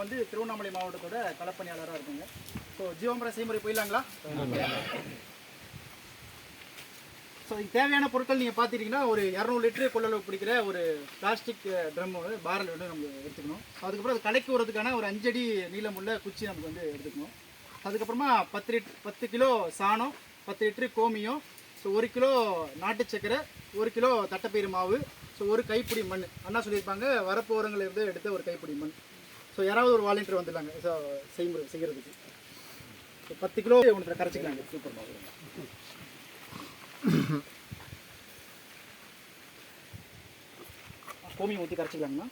வந்து திருவண்ணாமலை மாவட்டத்தோட களப்பணியாளராக இருக்குங்க. ஸோ ஜீவாமிர்த செய்முறை போயிடலாங்களா? ஸோ இதுக்கு தேவையான பொருட்கள் நீங்கள் பார்த்துட்டிங்கன்னா ஒரு 200 லிட்டரு கொள்ளளவு பிடிக்கிற ஒரு பிளாஸ்டிக் ட்ரம் பேரல் வந்து நம்ம எடுத்துக்கணும். அதுக்கப்புறம் அது கடைக்கு வரதுக்கான ஒரு 5 அடி நீளமுள்ள குச்சி நமக்கு வந்து எடுத்துக்கணும். அதுக்கப்புறமா 10 கிலோ சாணம், 10 லிட்டரு கோமியம், ஸோ 1 கிலோ நாட்டு சக்கரை, 1 கிலோ தட்டைப்பயிறு மாவு, ஸோ ஒரு கைப்பிடி மண். அண்ணா சொல்லியிருப்பாங்க வரப்பு ஓரங்களிலிருந்து எடுத்த ஒரு கைப்பிடி மண். ஸோ யாராவது ஒரு வாலண்டியர் வந்துடலாங்க ஸோ செய்முறை செய்கிறதுக்கு. ஸோ 10 கிலோ ஒன்று கரைச்சிக்கலாங்க. சூப்பர் மாவு கோமியம் ஊற்றி கரைச்சிக்கலாங்கண்ணா.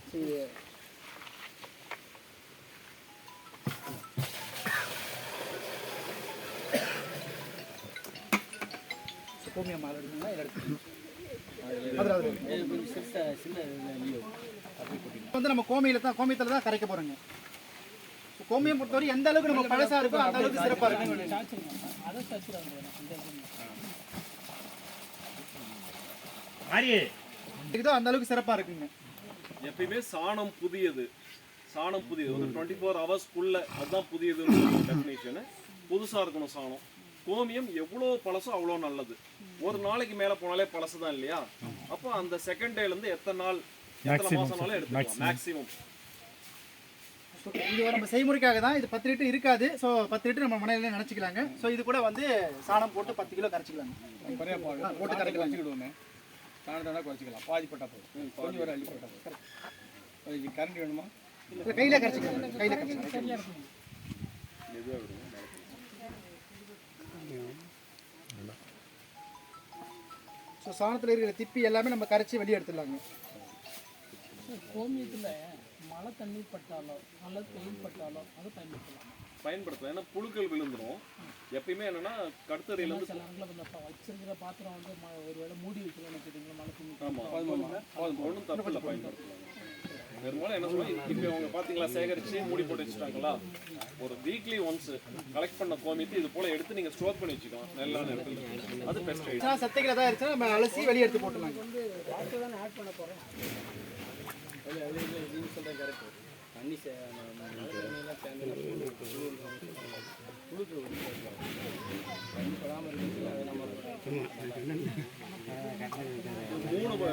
கோமியம் மாவு எடுக்கணும்னா வந்து நம்ம கோமியத்தில் தான் கரைக்க போகிறோங்க. கோமியம் பொறுத்தவரை எந்த அளவுக்கு நம்ம பழசாக இருக்கோ அந்த அளவுக்கு சிறப்பாக இருக்குங்க. அந்த அளவுக்கு சிறப்பாக இருக்குங்க. எப்பயுமே சாணம் புதியது ஒரு 24 ஹவர்ஸ்க்குள்ள அதுதான் புதியது டெஃபினேஷன். புதுசாக இருக்கணும் சாணம். கோமியம் எவ்வளோ பழசோ அவ்வளோ நல்லது. ஒரு நாளைக்கு மேலே போனாலே பழசு தான் இல்லையா? அப்போ அந்த செகண்ட் டேலேருந்து எத்தனை மாதம்னாலும் எடுத்துக்கலாம் மேக்ஸிமம். இது நம்ம செய்முறைக்காக தான். இது 10 லிட்டர் இருக்காது. ஸோ 10 லிட்டர் நம்ம மனையில நினச்சிக்கலாங்க. ஸோ இது கூட வந்து சாணம் போட்டு 10 கிலோ கரைச்சிக்கலாங்க. போட்டு கரைச்சிக்கலாம். சாணத்தோட குறைச்சிக்கலாம். பாதி பட்டா போதும். கொஞ்சம் ஒரு அள்ளி போட்டா போதும். கரண்ட் வேணுமா? இல்லை கையில் கரைச்சிக்கலாம். கையில் கரைச்சிக்கலாம். ஸோ சாணத்தில் இருக்கிற திப்பி எல்லாமே நம்ம கரைச்சி வெளியே எடுத்துடலாங்க. கோமியத்தில் மழை தண்ணி பட்டாலோ அல்லது வெயில் பட்டாலோ அதை பயன்படுத்தலாம். ஏன்னா புழுக்கள் விழுந்துடும். எப்பயுமே என்னன்னா கடுத்தறையிலேருந்து சில நேரங்களில் வச்சிருக்கிற பாத்திரம் வந்து ஒரு வேளை மூடி வைக்கணும்னு கேட்டிங்கன்னா மழை தண்ணி. ஆமாம், ஒன்றும் தப்பு இல்லை, பயன்படுத்தலாம். பெரும்பாலும் என்ன சொல்லுவாங்க, இப்போ அவங்க பார்த்தீங்களா சேகரித்து மூடி போட்டு வச்சுட்டாங்களா, ஒரு வீக்லி ஒன்ஸ் கலெக்ட் பண்ண கோமியத்தை இது போல் எடுத்து நீங்கள் ஸ்டோர் பண்ணி வச்சுக்கலாம் நெல்லான இடத்துல. அது பெஸ்ட் ஐடியா. சத்தைகள் தான் இருந்துச்சுன்னா நம்ம அலசி வெளியே எடுத்து போட்டுலாம். வந்து வாட்டர் தான் ஆட் பண்ண போகிறோம். நீங்கள் சொல்கிறேன் கரெக்ட். தண்ணி தண்ணியெல்லாம் சேர்ந்து புழுக்கு படாமல்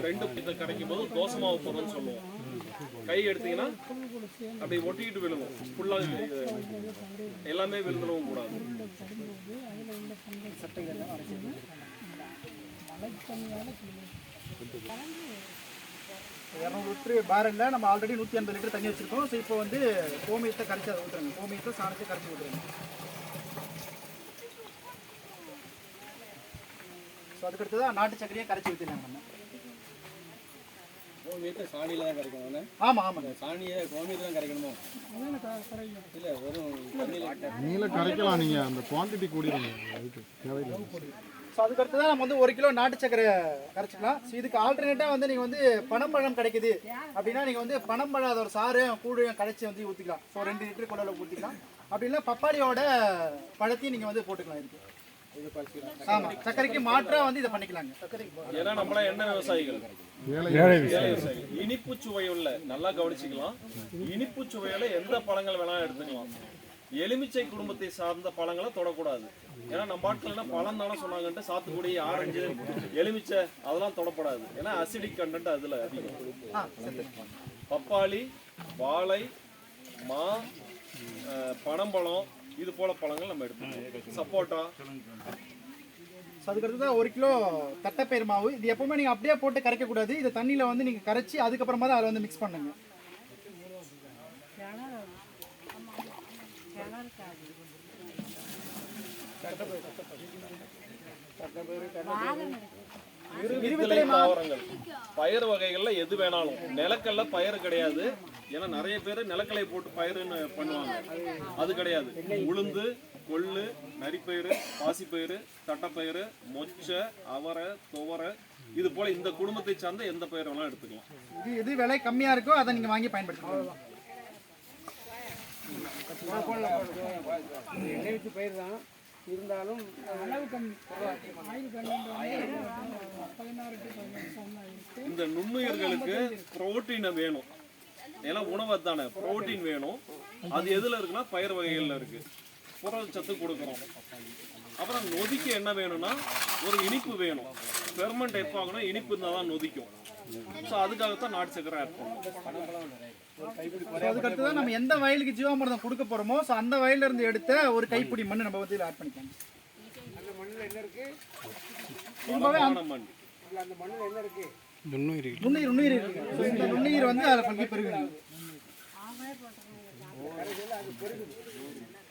ரெண்டு கிடைக்கும் போது தோசை மாவு போடுறோம்னு சொல்லுவோம். கை எடுத்தீங்கன்னா அப்படி ஒட்டிக்கிட்டு விழுவும். ஃபுல்லாக எல்லாமே விழுந்துடவும் கூடாது. லிட்டரு பேரல்ல நம்ம ஆல்ரெடி 150 லிட்டர் தண்ணி வச்சிருக்கோம். ஸோ இப்போ வந்து கோமியத்தை கரைச்சி அதை ஊற்றுறாங்க. கோமியத்தை சாணத்தை கரைச்சி ஊற்றுறாங்க. ஸோ அதுக்கடுத்து தான் நாட்டு சக்கரையை கரைச்சி ஊற்றினாங்க. நம்ம கோமியத்தை சாணியில் தான் கரைக்கணும். ஆமாம் ஆமாம். சாணியை கோமியத்தை தான் கரைக்கணுமோ? இல்லை, வெறும் நீங்களே கரைக்கலாம். நீங்கள் அந்த குவான்டிட்டி கூடிடுங்க, அதுக்கு தேவையில்லை. ஸோ அதுக்கடுத்து தான் நம்ம வந்து 1 கிலோ நாட்டு சக்கரை கரைச்சிக்கலாம். ஸோ இதுக்கு ஆல்டர்னேட்டாக வந்து நீங்கள் வந்து பனம்பழம் கிடைக்குது அப்படின்னா நீங்கள் வந்து பனம்பழம் அதோட சாரையும் கூடையும் கரைச்சி வந்து ஊற்றிக்கலாம். ஸோ 2 லிட்டர் கொள்ளளவு ஊற்றிக்கலாம். அப்படி இல்லை பப்பாளியோட பழத்தையும் நீங்கள் வந்து போட்டுக்கலாம். இதுக்கு ஆமாம், சர்க்கரைக்கு மாற்றாக வந்து இதை பண்ணிக்கலாங்க. ஏன்னா நம்மள எண்ணெய் விவசாயிகள், இனிப்பு சுவையுள்ள நல்லா கவனிச்சுக்கலாம். இனிப்பு சுவையில எந்த பழங்கள் வேணாலும் எடுத்துக்கலாம். எலுமிச்சை குடும்பத்தை சார்ந்த பழங்களை தொடக்கூடாது. ஏன்னா நம்ம பாட்டில் பழம் தானே சொன்னாங்கன்ட்டு சாத்துக்குடி, ஆரஞ்சு, எலுமிச்சை அதெல்லாம் தொடப்படாது. ஏன்னா அசிடிக் கண்டென்ட் அதுல அதிகம். பப்பாளி, வாழை, மா, பனம்பழம் இது போல பழங்கள் நம்ம எடுத்துக்கணும். சப்போட்டா. அதுக்கடுத்து தான் 1 கிலோ தட்டைப்பயிறு மாவு. இது எப்பவுமே நீங்கள் அப்படியே போட்டு கரைக்கக்கூடாது. இது தண்ணியில் வந்து நீங்கள் கரைச்சி அதுக்கப்புறமா தான் அதில் வந்து மிக்ஸ் பண்ணுங்க. தாவரங்கள் பயிர் வகைகள்ல எது வேணாலும். நிலக்கல்ல பயிர் கிடையாது. ஏன்னா நிறைய பேர் நிலக்கலை போட்டு பயிருன்னு பண்ணுவாங்க. அது கிடையாது. உளுந்து, கொள்ளு, நரிப்பயிறு, பாசிப்பயிறு, தட்டைப்பயிறு, மொச்சை, அவரை, துவரை இது போல இந்த குடும்பத்தை சார்ந்த எந்த பயிர் வேணாலும் எடுத்துக்கலாம். இது விலை கம்மியா இருக்கோ அதை நீங்க வாங்கி பயன்படுத்தலாம். பயிர் தான் இருந்தாலும் அளவு கம்மி. இந்த நுண்ணுயிர்களுக்கு புரோட்டீனை வேணும். ஏன்னா உணவு தானே, புரோட்டீன் வேணும். அது எதுல இருக்குன்னா பயிர் வகைகள்ல இருக்கு. புரதச்சத்து கொடுக்குறோம். அப்புறம் நொதிக்க என்ன வேணும்னா ஒரு இனிப்பு வேணும். ஃபெர்மெண்ட் எப்போ ஆகணும், இனிப்பு இருந்தால் தான் நொதிக்கும். ஸோ அதுக்காகத்தான் நாட்டு சக்கரை ஆட் பண்ணுவோம். அதுக்கடுத்து தான் நம்ம எந்த வயலுக்கு ஜீவாமிர்தம் கொடுக்க போறோமோ ஸோ அந்த வயல்ல இருந்து எடுத்த ஒரு கைப்பிடி மண் நம்ம வந்து ஆட் பண்ணிக்கலாம். பலமான மண். நுண்ணுயிர் இருக்கு. So இந்த நுண்ணுயிர் வந்து அதில் பங்கி பெருகுது.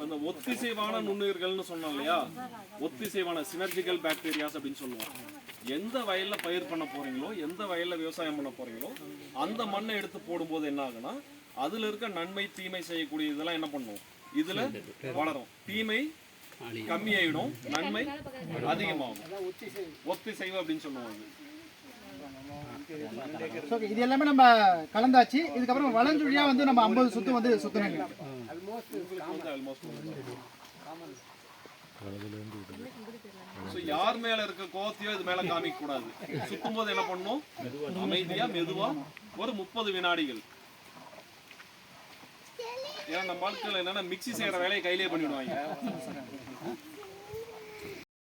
அந்த ஒத்திசைவான நுண்ணுயிர்கள்னு சொன்னோம் இல்லையா, ஒத்திசைவான சினர்ஜிக்கல் பாக்டீரியாஸ் அப்படின்னு சொல்லுவோம். எந்த வயல்ல பயிர் பண்ண போறீங்களோ, எந்த வயல்ல விவசாயம் பண்ண போறீங்களோ அந்த மண்ணை எடுத்து போடும்போது என்ன ஆகுனா அதுல இருக்க நன்மை தீமை செய்யக்கூடிய இதெல்லாம் என்ன பண்ணும், இதுல வளரும். தீமை கம்மியாயிடும், நன்மை அதிகமாகும். ஒத்திசைவு அப்படின்னு சொல்லுவாங்க. ஸோ இது எல்லாமே நம்ம கலந்தாச்சு. இதுக்கப்புறம் வளஞ்சுழியா வந்து நம்ம 50 சுத்து வந்து சுத்தணுங்க. ஸோ யார் மேல இருக்க கோவத்தையோ இது மேல காமிக்க கூடாது. சுத்தும் போது என்ன பண்ணணும், அமைதியா மெதுவா ஒரு 30 வினாடிகள். ஏன்னா நம்ம ஆட்கள் என்னன்னா மிக்ஸி செய்யற வேலையை கையிலேயே பண்ணிடுவாங்க.